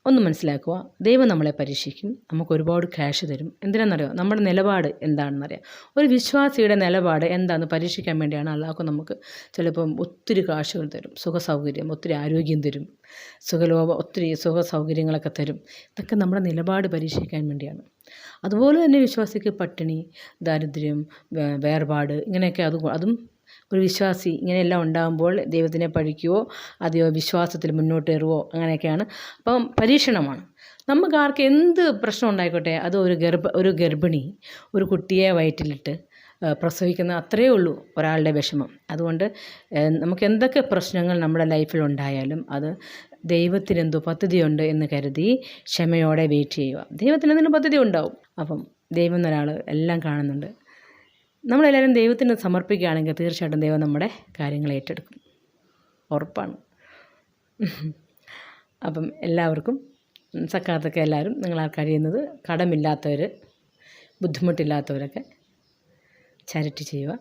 ഒന്ന് മനസ്സിലാക്കുക, ദൈവം നമ്മളെ പരീക്ഷിക്കും, നമുക്ക് ഒരുപാട് ക്യാഷ് തരും. എന്തിനാണെന്നറിയോ? നമ്മുടെ നിലപാട് എന്താണെന്നറിയാം. ഒരു വിശ്വാസിയുടെ നിലപാട് എന്താണെന്ന് പരീക്ഷിക്കാൻ വേണ്ടിയാണ് അള്ളാഹു നമുക്ക് ചിലപ്പം ഒത്തിരി കാശുകൾ തരും, സുഖസൗകര്യം, ഒത്തിരി ആരോഗ്യം തരും, ഒത്തിരി സുഖ സൗകര്യങ്ങളൊക്കെ തരും. ഇതൊക്കെ നമ്മുടെ നിലപാട് പരീക്ഷിക്കാൻ വേണ്ടിയാണ്. അതുപോലെ തന്നെ വിശ്വാസിക്ക് പട്ടിണി, ദാരിദ്ര്യം, വേർപാട്, ഇങ്ങനെയൊക്കെ അതും ഒരു വിശ്വാസി ഇങ്ങനെയെല്ലാം ഉണ്ടാകുമ്പോൾ ദൈവത്തിനെ പഴിക്കുകയോ അതെയോ വിശ്വാസത്തിൽ മുന്നോട്ടേറുവോ അങ്ങനെയൊക്കെയാണ്. അപ്പം പരീക്ഷണമാണ്. നമുക്ക് ആർക്ക് എന്ത് പ്രശ്നം ഉണ്ടായിക്കോട്ടെ, അത് ഒരു ഗർഭിണി ഒരു കുട്ടിയെ വയറ്റിലിട്ട് പ്രസവിക്കുന്ന അത്രയേ ഉള്ളൂ ഒരാളുടെ വിഷമം. അതുകൊണ്ട് നമുക്ക് എന്തൊക്കെ പ്രശ്നങ്ങൾ നമ്മുടെ ലൈഫിലുണ്ടായാലും അത് ദൈവത്തിനെന്തോ പദ്ധതിയുണ്ട് എന്ന് കരുതി ക്ഷമയോടെ വെയിറ്റ് ചെയ്യുക. ദൈവത്തിന് എന്തെങ്കിലും പദ്ധതി ഉണ്ടാവും. അപ്പം ദൈവം എന്നൊരാൾ എല്ലാം കാണുന്നുണ്ട്. നമ്മളെല്ലാവരും ദൈവത്തിന് സമർപ്പിക്കുകയാണെങ്കിൽ തീർച്ചയായിട്ടും ദൈവം നമ്മുടെ കാര്യങ്ങൾ ഏറ്റെടുക്കും, ഉറപ്പാണ്. അപ്പം എല്ലാവർക്കും സക്കാത്തൊക്കെ എല്ലാവരും നിങ്ങളാൽ കഴിയുന്നത്, കടമില്ലാത്തവർ, ബുദ്ധിമുട്ടില്ലാത്തവരൊക്കെ ചാരിറ്റി ചെയ്യുക.